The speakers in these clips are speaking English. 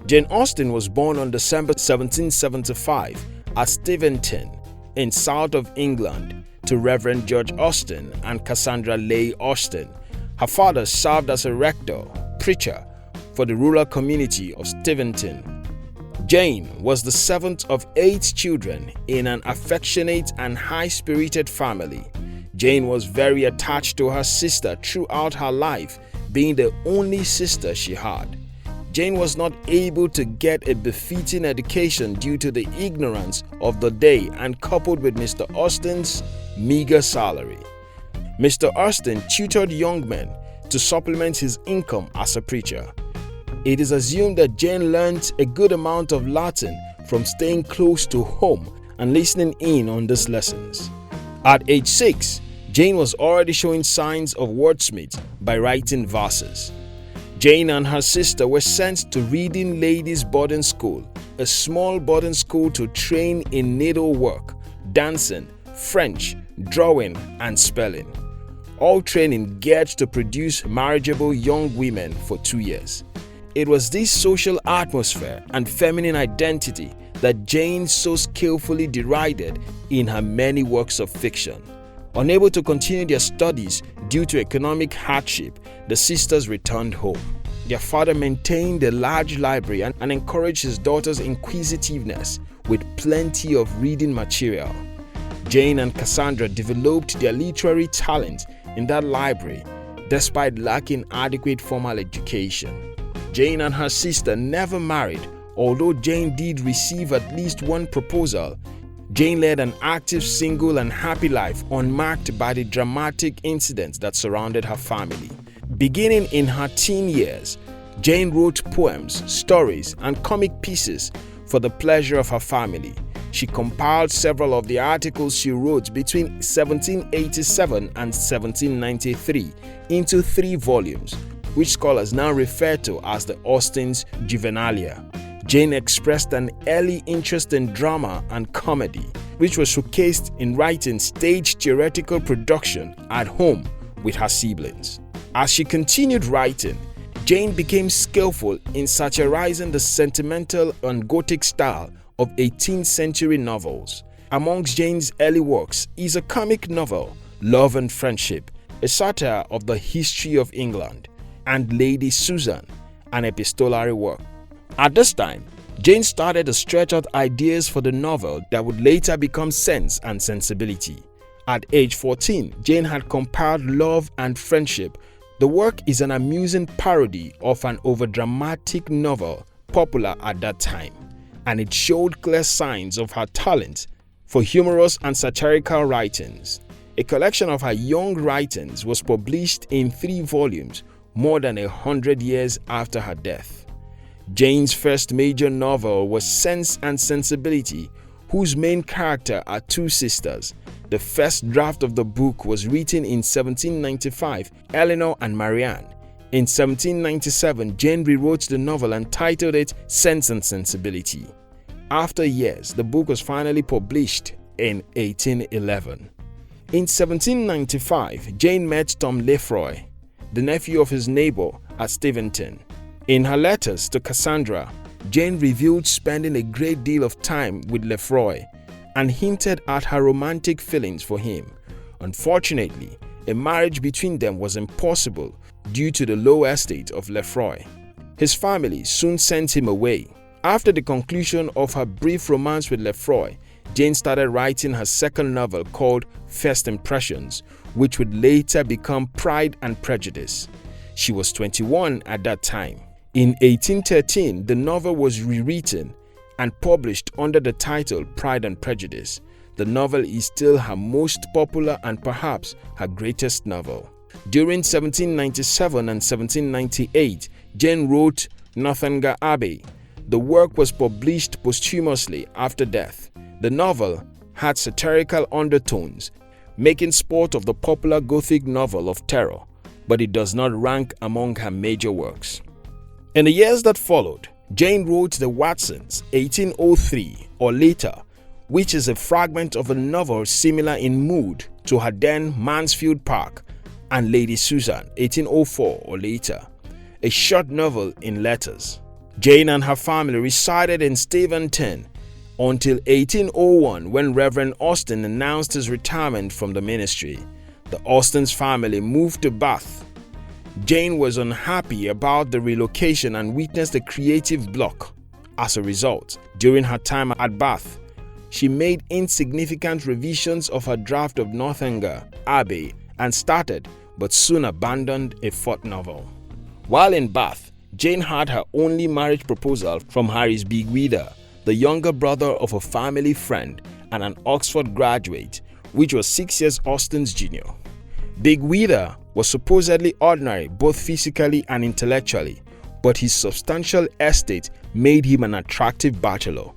Jane Austen was born on December 1775 at Steventon in south of England to Reverend George Austen and Cassandra Leigh Austen. Her father served as a rector, preacher for the rural community of Steventon. Jane was the seventh of 8 children in an affectionate and high-spirited family. Jane was very attached to her sister throughout her life, being the only sister she had. Jane was not able to get a befitting education due to the ignorance of the day and coupled with Mr. Austen's meagre salary. Mr. Austen tutored young men to supplement his income as a preacher. It is assumed that Jane learned a good amount of Latin from staying close to home and listening in on these lessons. At age 6, Jane was already showing signs of wordsmith by writing verses. Jane and her sister were sent to Reading Ladies' Boarding School, a small boarding school to train in needlework, dancing, French, drawing, and spelling. All training geared to produce marriageable young women for 2 years. It was this social atmosphere and feminine identity that Jane so skillfully derided in her many works of fiction. Unable to continue their studies due to economic hardship, the sisters returned home. Their father maintained a large library and encouraged his daughter's inquisitiveness with plenty of reading material. Jane and Cassandra developed their literary talent in that library despite lacking adequate formal education. Jane and her sister never married, although Jane did receive at least one proposal. Jane led an active, single, and happy life unmarked by the dramatic incidents that surrounded her family. Beginning in her teen years, Jane wrote poems, stories, and comic pieces for the pleasure of her family. She compiled several of the articles she wrote between 1787 and 1793 into 3 volumes, which scholars now refer to as the Austen's Juvenilia. Jane expressed an early interest in drama and comedy, which was showcased in writing stage theatrical production at home with her siblings. As she continued writing, Jane became skillful in satirizing the sentimental and Gothic style of 18th century novels. Amongst Jane's early works is a comic novel, Love and Friendship, a satire of the history of England, and Lady Susan, an epistolary work. At this time, Jane started to stretch out ideas for the novel that would later become Sense and Sensibility. At age 14, Jane had compiled Love and Friendship. The work is an amusing parody of an overdramatic novel popular at that time, and it showed clear signs of her talent for humorous and satirical writings. A collection of her young writings was published in 3 volumes more than 100 years after her death. Jane's first major novel was Sense and Sensibility, whose main character are 2 sisters. The first draft of the book was written in 1795, Eleanor and Marianne. In 1797, Jane rewrote the novel and titled it Sense and Sensibility. After years, the book was finally published in 1811. In 1795, Jane met Tom Lefroy, the nephew of his neighbor at Steventon. In her letters to Cassandra, Jane revealed spending a great deal of time with Lefroy and hinted at her romantic feelings for him. Unfortunately, a marriage between them was impossible due to the low estate of Lefroy. His family soon sent him away. After the conclusion of her brief romance with Lefroy, Jane started writing her second novel called First Impressions, which would later become Pride and Prejudice. She was 21 at that time. In 1813, the novel was rewritten and published under the title Pride and Prejudice. The novel is still her most popular and perhaps her greatest novel. During 1797 and 1798, Jane wrote Northanger Abbey. The work was published posthumously after death. The novel had satirical undertones, making sport of the popular Gothic novel of terror, but it does not rank among her major works. In the years that followed, Jane wrote The Watsons, 1803 or later, which is a fragment of a novel similar in mood to her then Mansfield Park, and Lady Susan, 1804 or later, a short novel in letters. Jane and her family resided in Steventon until 1801, when Reverend Austen announced his retirement from the ministry. The Austen's family moved to Bath. Jane was unhappy about the relocation and witnessed a creative block. As a result, during her time at Bath, she made insignificant revisions of her draft of Northanger Abbey and started, but soon abandoned, a fourth novel. While in Bath, Jane had her only marriage proposal from Harris Bigwither, the younger brother of a family friend and an Oxford graduate, which was 6 years Austen's junior. Bigwither was supposedly ordinary both physically and intellectually, but his substantial estate made him an attractive bachelor.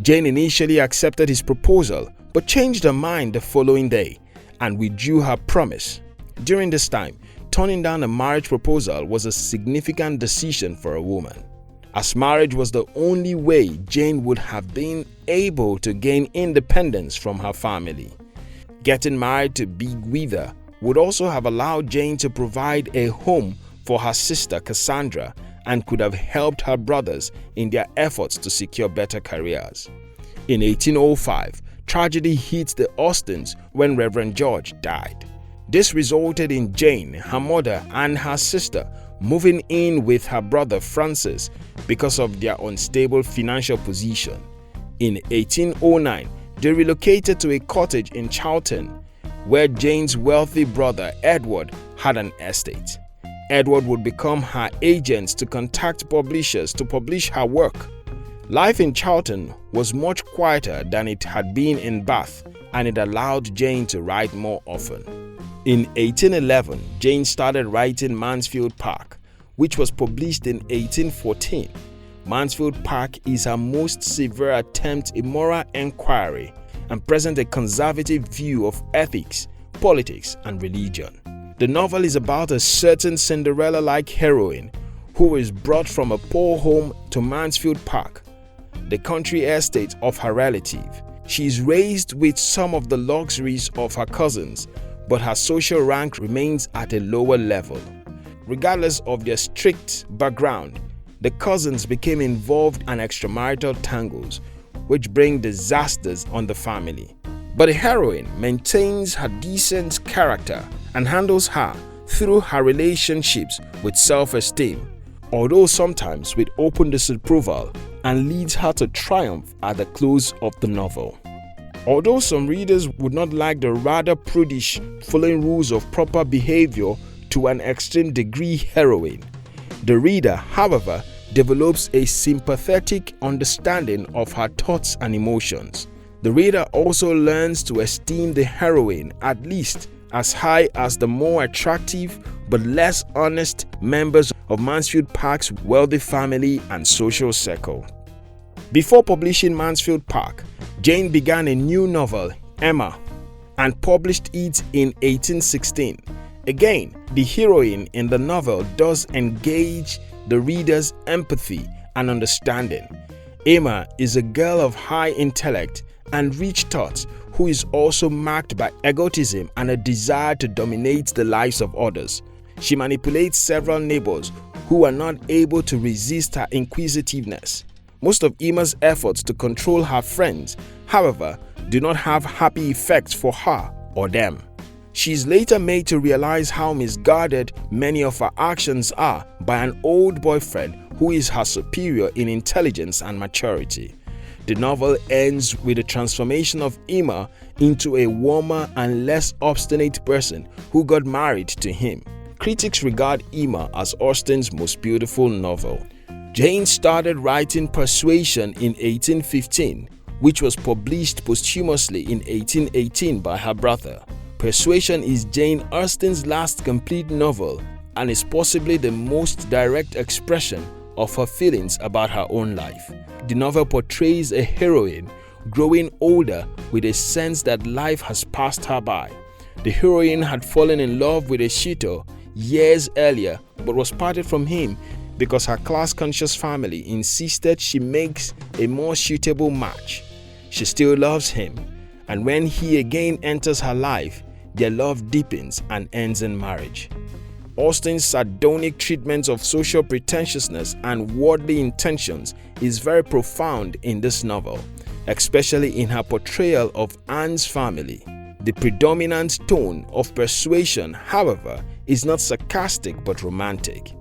Jane initially accepted his proposal, but changed her mind the following day and withdrew her promise. During this time, turning down a marriage proposal was a significant decision for a woman, as marriage was the only way Jane would have been able to gain independence from her family. Getting married to Bigwither would also have allowed Jane to provide a home for her sister Cassandra and could have helped her brothers in their efforts to secure better careers. In 1805, tragedy hit the Austens when Reverend George died. This resulted in Jane, her mother, and her sister moving in with her brother Francis because of their unstable financial position. In 1809, they relocated to a cottage in Charlton, where Jane's wealthy brother Edward had an estate. Edward would become her agent to contact publishers to publish her work. Life in Charlton was much quieter than it had been in Bath, and it allowed Jane to write more often. In 1811, Jane started writing Mansfield Park, which was published in 1814. Mansfield Park is her most severe attempt at moral inquiry and presents a conservative view of ethics, politics, and religion. The novel is about a certain Cinderella-like heroine who is brought from a poor home to Mansfield Park, the country estate of her relative. She is raised with some of the luxuries of her cousins, but her social rank remains at a lower level. Regardless of their strict background, the cousins became involved in extramarital tangles, which bring disasters on the family. But the heroine maintains her decent character and handles her through her relationships with self-esteem, although sometimes with open disapproval, and leads her to triumph at the close of the novel. Although some readers would not like the rather prudish following rules of proper behavior to an extreme degree heroine, the reader, however, develops a sympathetic understanding of her thoughts and emotions. The reader also learns to esteem the heroine at least as high as the more attractive but less honest members of Mansfield Park's wealthy family and social circle. Before publishing Mansfield Park, Jane began a new novel, Emma, and published it in 1816. Again, the heroine in the novel does engage the reader's empathy and understanding. Emma is a girl of high intellect and rich thoughts who is also marked by egotism and a desire to dominate the lives of others. She manipulates several neighbors who are not able to resist her inquisitiveness. Most of Emma's efforts to control her friends, however, do not have happy effects for her or them. She is later made to realize how misguided many of her actions are by an old boyfriend who is her superior in intelligence and maturity. The novel ends with the transformation of Emma into a warmer and less obstinate person who got married to him. Critics regard Emma as Austen's most beautiful novel. Jane started writing Persuasion in 1815, which was published posthumously in 1818 by her brother. Persuasion is Jane Austen's last complete novel and is possibly the most direct expression of her feelings about her own life. The novel portrays a heroine growing older with a sense that life has passed her by. The heroine had fallen in love with a suitor years earlier but was parted from him because her class-conscious family insisted she makes a more suitable match. She still loves him, and when he again enters her life, their love deepens and ends in marriage. Austen's sardonic treatment of social pretentiousness and worldly intentions is very profound in this novel, especially in her portrayal of Anne's family. The predominant tone of Persuasion, however, is not sarcastic but romantic.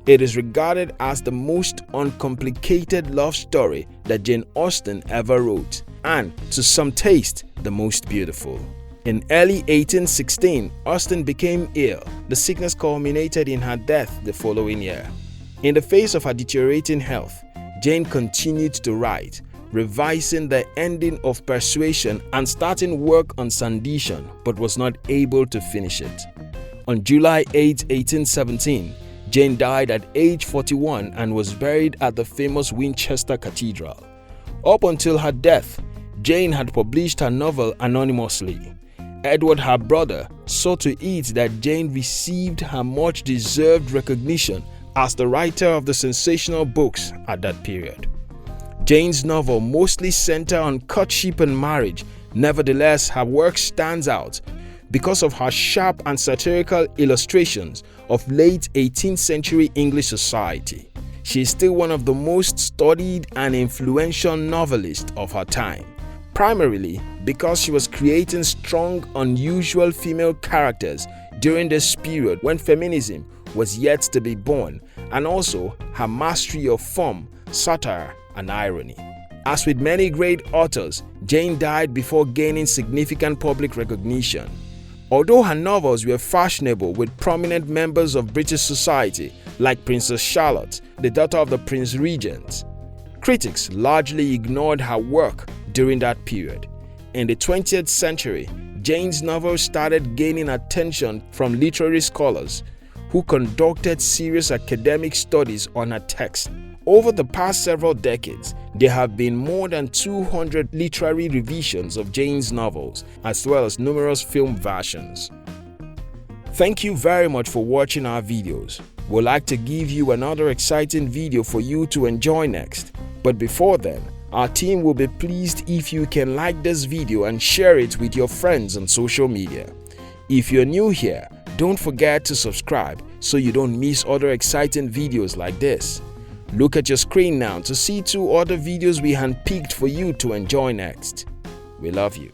It is regarded as the most uncomplicated love story that Jane Austen ever wrote, and, to some taste, the most beautiful. In early 1816, Austen became ill. The sickness culminated in her death the following year. In the face of her deteriorating health, Jane continued to write, revising the ending of Persuasion and starting work on Sanditon, but was not able to finish it. On July 8, 1817, Jane died at age 41 and was buried at the famous Winchester Cathedral. Up until her death, Jane had published her novel anonymously. Edward, her brother, saw to it that Jane received her much-deserved recognition as the writer of the sensational books at that period. Jane's novel mostly centers on courtship and marriage. Nevertheless, her work stands out because of her sharp and satirical illustrations of late 18th century English society. She is still one of the most studied and influential novelists of her time, primarily because she was creating strong, unusual female characters during this period when feminism was yet to be born, and also her mastery of form, satire, and irony. As with many great authors, Jane died before gaining significant public recognition. Although her novels were fashionable with prominent members of British society like Princess Charlotte, the daughter of the Prince Regent, critics largely ignored her work during that period. In the 20th century, Jane's novels started gaining attention from literary scholars who conducted serious academic studies on her text. Over the past several decades, there have been more than 200 literary revisions of Jane's novels, as well as numerous film versions. Thank you very much for watching our videos. We'd like to give you another exciting video for you to enjoy next. But before then, our team will be pleased if you can like this video and share it with your friends on social media. If you're new here, don't forget to subscribe so you don't miss other exciting videos like this. Look at your screen now to see 2 other videos we handpicked for you to enjoy next. We love you.